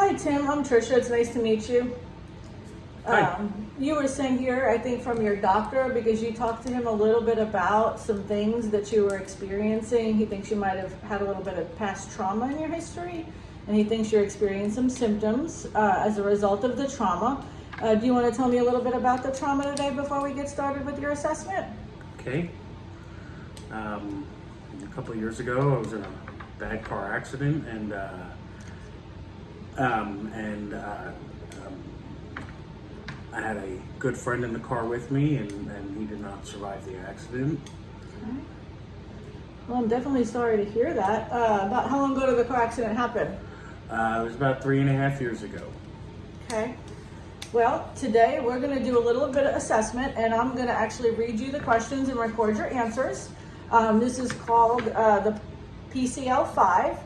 Hi, Tim. I'm Trisha. It's nice to meet you. Hi. You were sent here, I think, from your doctor because you talked to him a little bit about some things that you were experiencing. He thinks you might have had a little bit of past trauma in your history, and he thinks you're experiencing some symptoms as a result of the trauma. Do you want to tell me a little bit about the trauma today before we get started with your assessment? Okay. A couple of years ago, I was in a bad car accident, and I had a good friend in the car with me, and he did not survive the accident. Okay. Well, I'm definitely sorry to hear that. About how long ago did the car accident happen? It was about 3.5 years ago. Okay. Well, today we're going to do a little bit of assessment, and I'm going to actually read you the questions and record your answers. This is called the PCL5.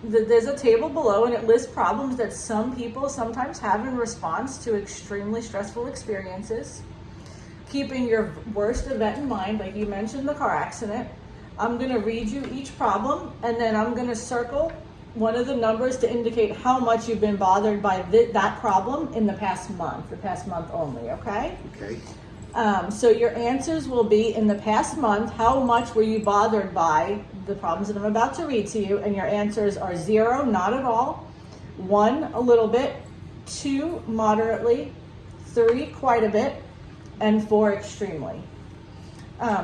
There's a table below, and it lists problems that some people sometimes have in response to extremely stressful experiences. Keeping your worst event in mind, like you mentioned the car accident, I'm going to read you each problem, and then I'm going to circle one of the numbers to indicate how much you've been bothered by that problem in the past month only, okay? Okay. So your answers will be, in the past month, how much were you bothered by the problems that I'm about to read to you? And your answers are 0, not at all, 1, a little bit, 2, moderately, 3, quite a bit, and 4, extremely.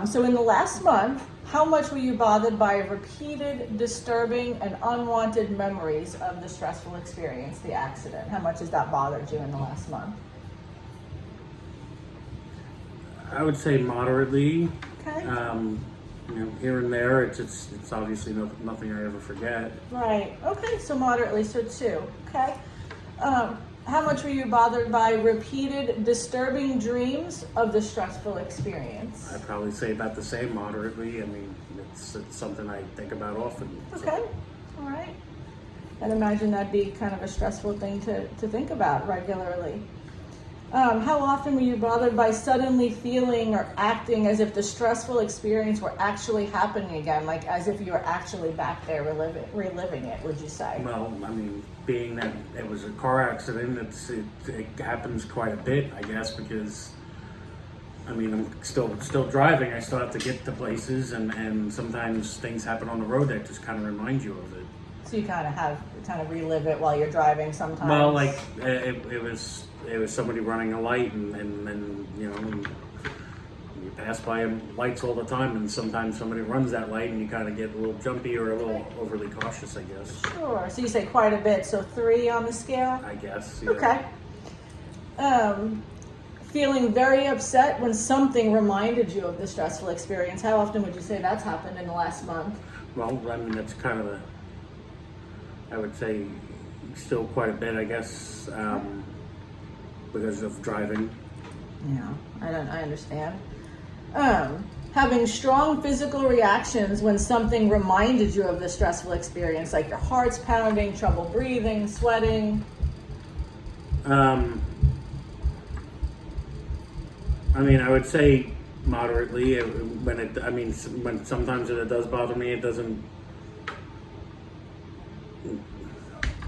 So in the last month, how much were you bothered by repeated, disturbing, and unwanted memories of the stressful experience, the accident? How much has that bothered you in the last month? I would say moderately. Okay. Here and there, it's obviously nothing I ever forget. Right. Okay, so moderately, so 2. Okay. How much were you bothered by repeated, disturbing dreams of the stressful experience? I'd probably say about the same, moderately. I mean, it's something I think about often. So. Okay. All right. I'd imagine that'd be kind of a stressful thing to think about regularly. How often were you bothered by suddenly feeling or acting as if the stressful experience were actually happening again, like as if you were actually back there reliving it, would you say? Well, I mean, being that it was a car accident, it happens quite a bit, I guess, because I mean, I'm still driving. I still have to get to places, and sometimes things happen on the road that just kind of remind you of it. So you kind of relive it while you're driving sometimes. Well, like it was somebody running a light, and you pass by lights all the time, and sometimes somebody runs that light, and you kind of get a little jumpy or a little overly cautious, I guess. Sure. So you say quite a bit. So 3 on the scale. I guess. Yeah. Okay. Feeling very upset when something reminded you of the stressful experience. How often would you say that's happened in the last month? Well, I mean, that's kind of I would say still quite a bit, I guess, because of driving. Yeah, I understand. Having strong physical reactions when something reminded you of the stressful experience, like your heart's pounding, trouble breathing, sweating. I mean, I would say moderately. When sometimes it does bother me, it doesn't.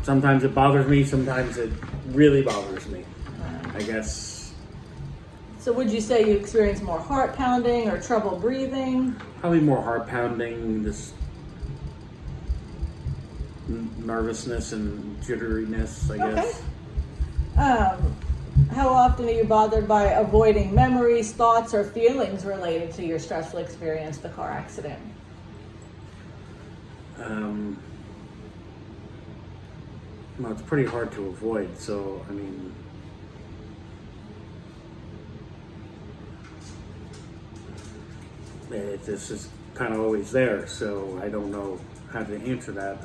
Sometimes it bothers me. Sometimes it really bothers me. I guess. So would you say you experience more heart pounding or trouble breathing? Probably more heart pounding, just nervousness and jitteriness, I guess. Okay. How often are you bothered by avoiding memories, thoughts, or feelings related to your stressful experience, the car accident? Well, it's pretty hard to avoid, so, I mean, it's just kind of always there, so I don't know how to answer that.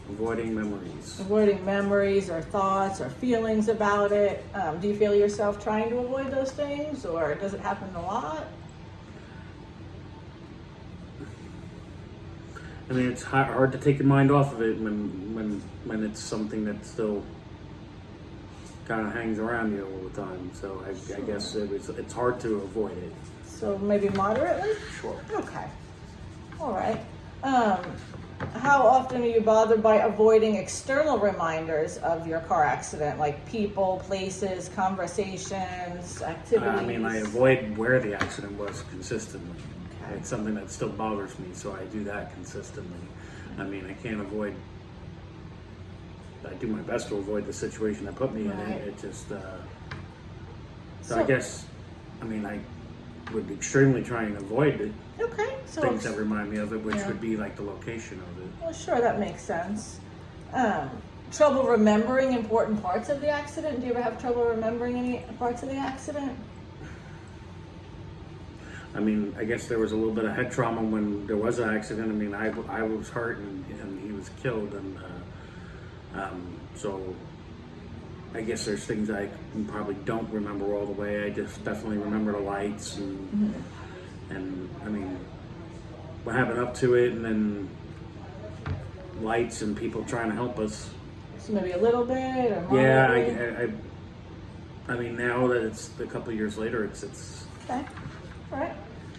Avoiding memories. Avoiding memories or thoughts or feelings about it. Do you feel yourself trying to avoid those things, or does it happen a lot? I mean, it's hard to take your mind off of it when it's something that still kind of hangs around you all the time. So I guess it's hard to avoid it. So maybe moderately? Sure. Okay. All right. How how often are you bothered by avoiding external reminders of your car accident, like people, places, conversations, activities? I mean, I avoid where the accident was consistently. Okay. It's something that still bothers me, so I do that consistently. I mean, I can't avoid. I do my best to avoid the situation that put me in Right. it. It just. So So- I guess, I mean, I would extremely try and avoid it. Okay, so Things that remind me of it, which Yeah. would be like the location of it. well, sure, that makes sense. Trouble remembering important parts of the accident? Do you ever have trouble remembering any parts of the accident? I mean, I guess there was a little bit of head trauma when there was an accident. I mean, I was hurt and he was killed, and so I guess there's things I probably don't remember all the way. I just definitely remember the lights and I mean, what happened up to it, and then lights and people trying to help us. So maybe a little bit or Yeah, moderately? I mean, now that it's a couple of years later, it's Okay, all right.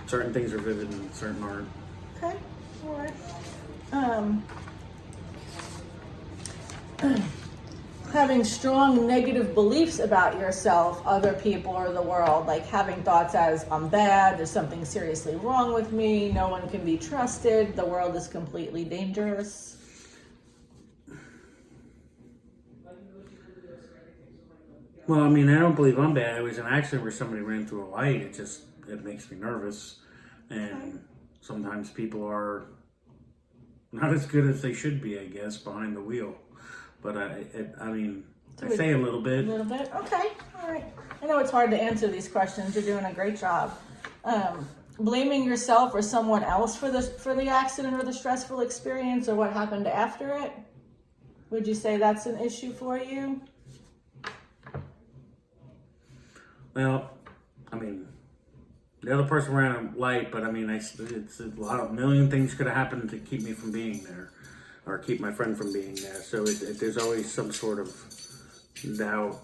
certain things are vivid and certain aren't. Okay, all right. Having strong negative beliefs about yourself, other people, or the world, like having thoughts as I'm bad, there's something seriously wrong with me, no one can be trusted, the world is completely dangerous. Well, I mean, I don't believe I'm bad. It was an accident where somebody ran through a light. It makes me nervous, and sometimes people are not as good as they should be, I guess, behind the wheel. But I mean, I say a little A bit. little bit? Okay, all right. I know it's hard to answer these questions. You're doing a great job. Blaming yourself or someone else for the accident or the stressful experience or what happened after it. Would you say that's an issue for you? Well, I mean, the other person ran a light, but I mean, it's a million things could have happened to keep me from being there, or keep my friend from being there. So there's always some sort of doubt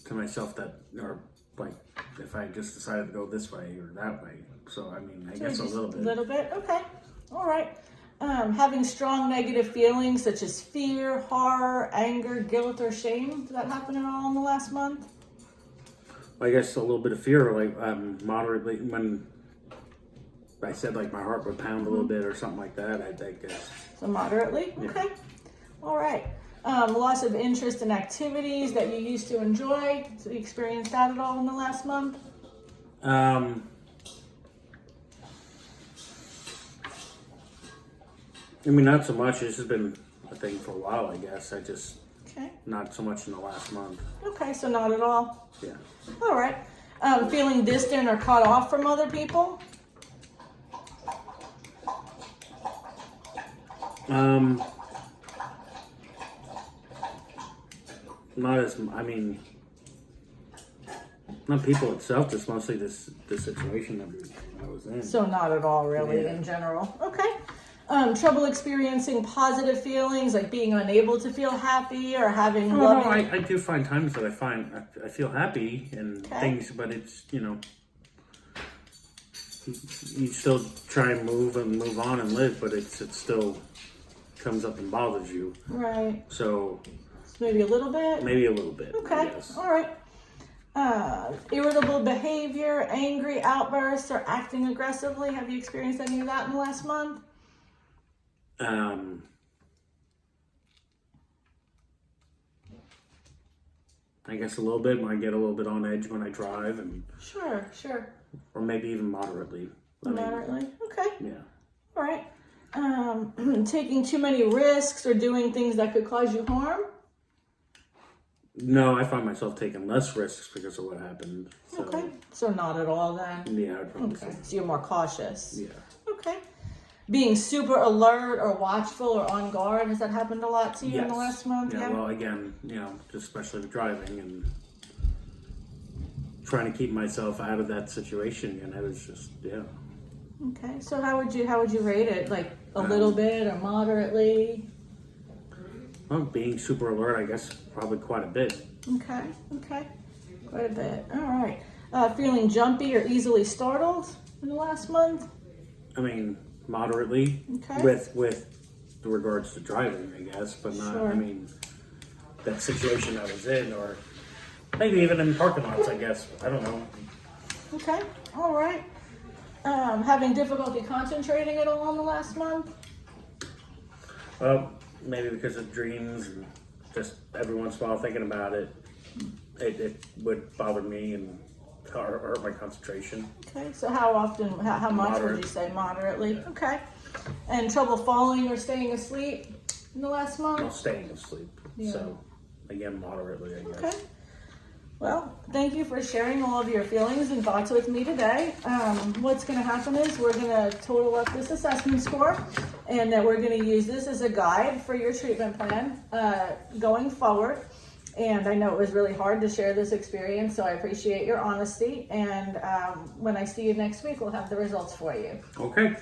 to myself that, or like, if I just decided to go this way or that way. So I mean, I guess a little bit. A little bit, okay, all right. Having strong negative feelings such as fear, horror, anger, guilt, or shame. Did that happen at all in the last month? I guess a little bit of fear, like moderately, when I said like my heart would pound a little bit or something like that, I guess. So moderately, okay, all right. Loss of interest in activities that you used to enjoy. So you experienced that at all in the last month? I mean, not so much. This has been a thing for a while, I guess. Okay, Not so much in the last month. okay, so not at all. Yeah. All right. Feeling distant or cut off from other people? Not as, I mean, not people itself, just mostly this situation that I was in. So not at all, really, Yeah. in general. Okay. Trouble experiencing positive feelings, like being unable to feel happy or having No, loving... I do find times that I feel happy and things, but it's, you still try and move on and live, but it still comes up and bothers you. Right. So Maybe a little bit? maybe a little bit. Okay, Yes. all right. Irritable behavior, angry outbursts, or acting aggressively. Have you experienced any of that in the last month? I guess a little bit when I get a little bit on edge when I drive, and Sure. or maybe even moderately. I mean, Moderately. Okay, yeah. all right. Taking too many risks or doing things that could cause you harm? No, I find myself taking less risks because of what happened. So, Okay, so not at all then. yeah, I'd probably Okay, say. so you're more cautious. Yeah. Okay. Being super alert or watchful or on guard, has that happened a lot to you in the Yes. last month? Yeah, well, again, just especially with driving and trying to keep myself out of that situation, and I was just, Okay, so how would you rate it? Like a little bit or moderately? Well, being super alert, I guess, probably quite a bit. Okay, quite a bit. All right. Feeling jumpy or easily startled in the last month? I mean, moderately. Okay. With in regards to driving, I guess, but not. Sure. I mean, that situation I was in, or maybe even in parking lots. I guess I don't know. Okay, all right. Having difficulty concentrating at all in the last month? Well, maybe because of dreams and just every once in a while thinking about it, it would bother me and hurt my concentration. Okay, so how often, how much would Moderate. you say? Moderately? Okay. And trouble falling or staying asleep in the last month? Well, staying asleep. Yeah. So, again, moderately, I guess. Okay. Well, thank you for sharing all of your feelings and thoughts with me today. What's going to happen is we're going to total up this assessment score, and that we're going to use this as a guide for your treatment plan going forward. And I know it was really hard to share this experience, so I appreciate your honesty. And when I see you next week, we'll have the results for you. Okay.